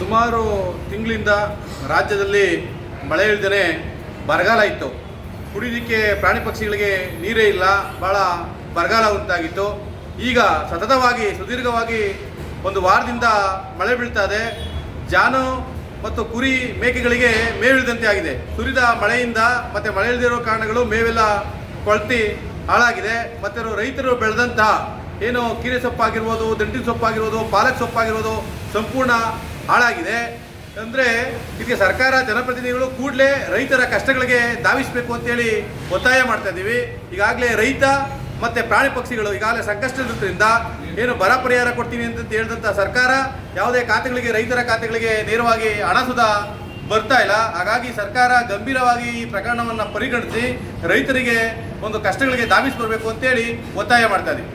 ಸುಮಾರು ತಿಂಗಳಿಂದ ರಾಜ್ಯದಲ್ಲಿ ಮಳೆ ಇಲ್ಲದೇ ಬರಗಾಲ ಇತ್ತು. ಕುಡಿಲಿಕ್ಕೆ ಪ್ರಾಣಿ ಪಕ್ಷಿಗಳಿಗೆ ನೀರೇ ಇಲ್ಲ, ಭಾಳ ಬರಗಾಲ ಉಂಟಾಗಿತ್ತು. ಈಗ ಸತತವಾಗಿ ಸುದೀರ್ಘವಾಗಿ ಒಂದು ವಾರದಿಂದ ಮಳೆ ಬೀಳ್ತಾ ಇದೆ. ಜಾನು ಮತ್ತು ಕುರಿ ಮೇಕೆಗಳಿಗೆ ಮೇವಿಲ್ಲದಂತೆ ಆಗಿದೆ. ಸುರಿದ ಮಳೆಯಿಂದ ಮತ್ತು ಮಳೆ ಇಲ್ಲದಿರೋ ಕಾರಣಗಳು ಮೇವೆಲ್ಲ ಕೊಳ್ತಿ ಹಾಳಾಗಿದೆ. ಮತ್ತು ರೈತರು ಬೆಳೆದಂತಹ ಏನು ಕೀರೆ ಸೊಪ್ಪಾಗಿರ್ಬೋದು, ದಂಟಿನ ಸೊಪ್ಪಾಗಿರ್ಬೋದು, ಪಾಲಕ್ ಸೊಪ್ಪಾಗಿರ್ಬೋದು ಸಂಪೂರ್ಣ ಹಾಳಾಗಿದೆ. ಅಂದರೆ ಇದಕ್ಕೆ ಸರ್ಕಾರ ಜನಪ್ರತಿನಿಧಿಗಳು ಕೂಡಲೇ ರೈತರ ಕಷ್ಟಗಳಿಗೆ ಧಾವಿಸಬೇಕು ಅಂತೇಳಿ ಒತ್ತಾಯ ಮಾಡ್ತಾ ಇದ್ದೀವಿ. ಈಗಾಗಲೇ ರೈತ ಮತ್ತು ಪ್ರಾಣಿ ಪಕ್ಷಿಗಳು ಈಗಾಗಲೇ ಸಂಕಷ್ಟದಿಂದ ಏನು ಬರ ಪರಿಹಾರ ಕೊಡ್ತೀನಿ ಅಂತ ಹೇಳಿದಂಥ ಸರ್ಕಾರ ಯಾವುದೇ ಖಾತೆಗಳಿಗೆ, ರೈತರ ಖಾತೆಗಳಿಗೆ ನೇರವಾಗಿ ಹಣ ಸುಧಾ ಬರ್ತಾ ಇಲ್ಲ. ಹಾಗಾಗಿ ಸರ್ಕಾರ ಗಂಭೀರವಾಗಿ ಈ ಪ್ರಕರಣವನ್ನು ಪರಿಗಣಿಸಿ ರೈತರಿಗೆ ಒಂದು ಕಷ್ಟಗಳಿಗೆ ಧಾವಿಸಿ ಬರಬೇಕು ಅಂತೇಳಿ ಒತ್ತಾಯ ಮಾಡ್ತಾ ಇದ್ದೀವಿ.